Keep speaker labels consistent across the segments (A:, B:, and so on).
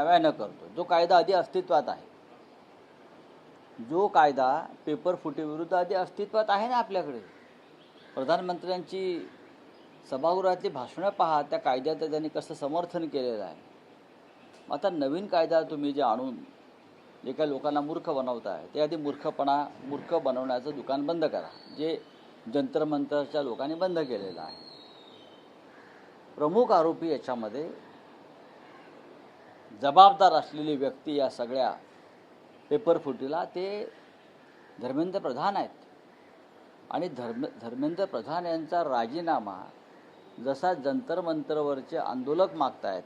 A: नव्यानं करतो, जो कायदा आधी अस्तित्वात आहे, जो कायदा पेपर फुटीविरुद्ध आधी अस्तित्वात आहे ना आपल्याकडे. प्रधानमंत्र्यांची सभागृहातली भाषणं पहा, त्या कायद्याचं त्यांनी कसं समर्थन केलेलं आहे. आता नवीन कायदा तुम्ही जे आणून जे काही लोकांना मूर्ख बनवताय, ते आधी मूर्ख बनवण्याचं दुकान बंद करा, जे जंतर मंतरच्या लोकांनी बंद केलेलं आहे. प्रमुख आरोपी याच्यामध्ये जबाबदार असलेली व्यक्ती या सगळ्या पेपर फुटीला ते धर्मेंद्र प्रधान आहेत. आणि धर्मेंद्र प्रधान यांचा राजीनामा जसा जंतर मंतरवरचे आंदोलक मागतायत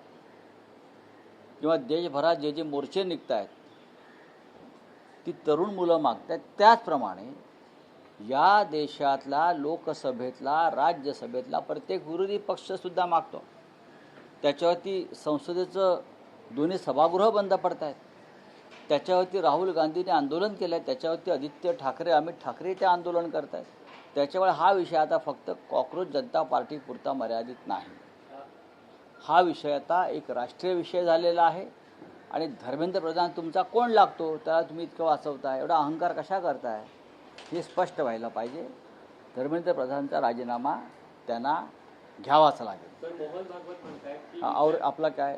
A: किंवा देशभरात जे मोर्चे निघतायत, ती तरुण मुलं मागतायत, त्याचप्रमाणे या देशातला लोकसभेतला राज्यसभेतला प्रत्येक विरोधी पक्षसुद्धा मागतो. त्याच्यावरती संसदेचं दोन्ही सभागृह बंद पडत आहेत. त्याच्यावरती राहुल गांधींनी आंदोलन केलं आहे, त्याच्यावरती आदित्य ठाकरे, अमित ठाकरे ते आंदोलन करत आहेत. त्याच्यामुळे हा विषय आता फक्त कॉक्रोच जनता पार्टीपुरता मर्यादित नाही. हा विषय आता एक राष्ट्रीय विषय झालेला आहे. आणि धर्मेंद्र प्रधान तुमचा कोण लागतो, त्याला तुम्ही इतकं वाचवताय, एवढा अहंकार कशा करताय, हे स्पष्ट व्हायला पाहिजे. धर्मेंद्र प्रधानचा राजीनामा त्यांना घ्यावाच लागेल.
B: मोहन भागवत म्हणतायत
A: और आपला काय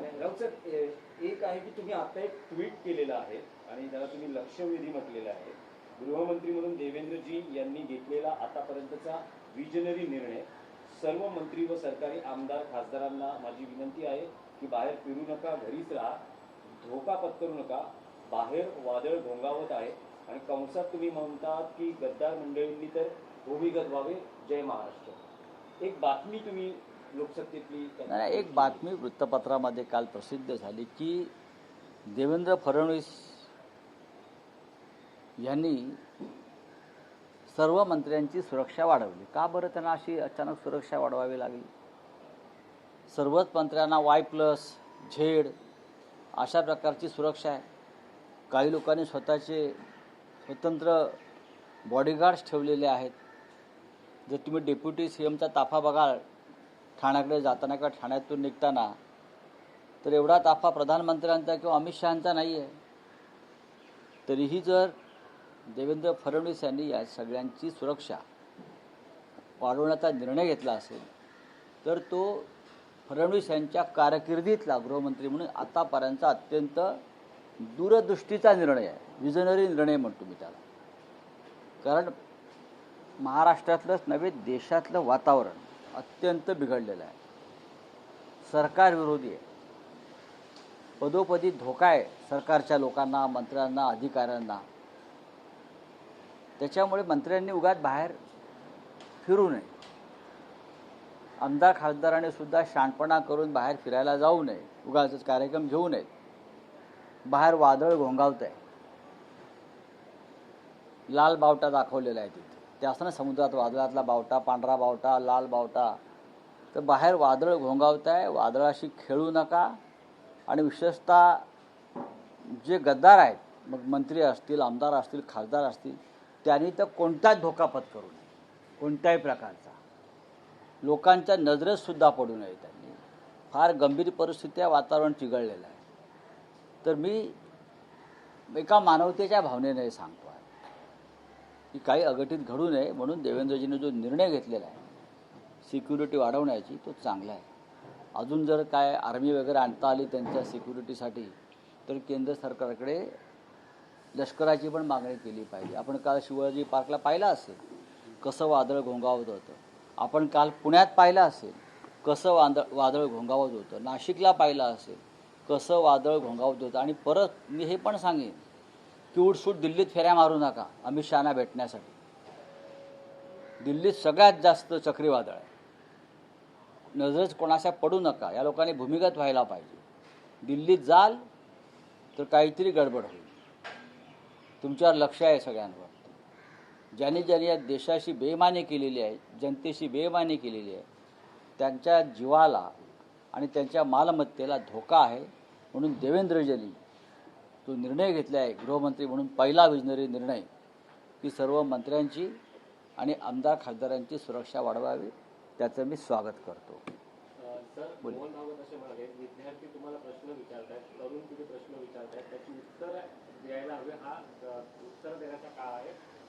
B: एक आहे की तुम्ही आता एक ट्विट केलेलं आहे आणि त्याला तुम्ही लक्षवेधी म्हटलेलं आहे. गृहमंत्री म्हणून देवेंद्रजी यांनी घेतलेला आतापर्यंतचा विजनरी निर्णय. सर्व मंत्री व सरकारी आमदार खासदारांना माझी विनंती आहे की बाहेर फिरू नका, घरीच राहा, धोका पत्करू नका, बाहेर वादळ घोंगावत आहे. आणि कंसात तुम्ही म्हणतात की गद्दार मंडळींनी तर भूमिगत व्हावे, जय महाराष्ट्र. एक बातमी तुम्ही लोकसत्तेतली
A: एक बातमी वृत्तपत्रामध्ये काल प्रसिद्ध झाली की देवेंद्र फडणवीस यांनी सर्व मंत्र्यांची सुरक्षा वाढवली. का बरं त्यांना अशी अचानक सुरक्षा वाढवावी लागली? सर्वच मंत्र्यांना Y+Z अशा प्रकारची सुरक्षा आहे. काही लोकांनी स्वतःचे स्वतंत्र बॉडीगार्ड्स ठेवलेले आहेत. जर तुम्ही डेप्युटी CMचा ताफा बघाल ठाण्याकडे जाताना किंवा ठाण्यातून निघताना, तर एवढा ताफा प्रधानमंत्र्यांचा किंवा अमित शहांचा नाही आहे. तरीही जर देवेंद्र फडणवीस यांनी या सगळ्यांची सुरक्षा वाढवण्याचा निर्णय घेतला असेल, तर तो फडणवीस यांच्या कारकिर्दीतला गृहमंत्री म्हणून आतापर्यंतचा अत्यंत दूरदृष्टीचा निर्णय आहे. विजनरी निर्णय म्हणतो मी त्याला. कारण महाराष्ट्रातलंच नव्हे, देशातलं वातावरण अत्यंत बिघडलेलं आहे. सरकार विरोधी आहे. पदोपदी धोका आहे सरकारच्या लोकांना, मंत्र्यांना, अधिकाऱ्यांना. त्याच्यामुळे मंत्र्यांनी उगाच बाहेर फिरू नये. आमदार खासदारांनी सुद्धा शाणपणा करून बाहेर फिरायला जाऊ नये, उगाचच कार्यक्रम घेऊ नयेत. बाहेर वादळ घोंगावत आहे. लाल बावटा दाखवलेला आहे तिथे. ते असं ना समुद्रात वादळातला बावटा, पांढरा बावटा, लाल बावटा. तर बाहेर वादळ घोंगावत आहे. वादळाशी खेळू नका. आणि विशेषतः जे गद्दार आहेत, मग मंत्री असतील, आमदार असतील, खासदार असतील, त्यांनी तर कोणताच धोका पत्करू नये, कोणत्याही प्रकारचा. लोकांच्या नजरेत सुद्धा पडू नये त्यांनी. फार गंभीर परिस्थिती आहे, वातावरण चिघळलेलं आहे. तर मी एका मानवतेच्या भावनेने सांगतो आहे की काही अघटित घडू नये म्हणून देवेंद्रजीने जो निर्णय घेतलेला आहे सिक्युरिटी वाढवण्याची, तो चांगला आहे. अजून जर काय आर्मी वगैरे आणता आली त्यांच्या सिक्युरिटीसाठी, तर केंद्र सरकारकडे लष्कराची पण मागणी केली पाहिजे. आपण काल शिवाजी पार्कला पाहिलं असेल कसं वादळ घोंगावत होतं. आपण काल पुण्यात पाहिलं असेल कसं वादळ घोंगावत होतं. नाशिकला पाहिलं असेल कसं वादळ घोंगावत होतं. आणि परत मी हे पण सांगेन की उठसूट दिल्लीत फेऱ्या मारू नका अमित शहाना भेटण्यासाठी. दिल्लीत सगळ्यात जास्त चक्रीवादळ आहे. नजरेच कोणाच्या पडू नका. या लोकांनी भूमिगत व्हायला पाहिजे. दिल्लीत जाल तर काहीतरी गडबड होईल. तुमच्यावर लक्ष आहे सगळ्यांवर. ज्यांनी या देशाशी बेईमानी केलेली आहे, जनतेशी बेईमानी केलेली आहे, त्यांच्या जीवाला आणि त्यांच्या मालमत्तेला धोका आहे. म्हणून देवेंद्रजींनी तो निर्णय घेतला आहे गृहमंत्री म्हणून, पहिला विजनरी निर्णय, की सर्व मंत्र्यांची आणि आमदार खासदारांची सुरक्षा वाढवावी. त्याचं मी स्वागत करतो.
C: सर
A: बोला.
C: मोहन भागवत असे म्हणाले विद्यार्थी तुम्हाला प्रश्न विचारतायत, तरुण पिढी प्रश्न विचारतायत, त्याची उत्तर द्यायला हवे, हा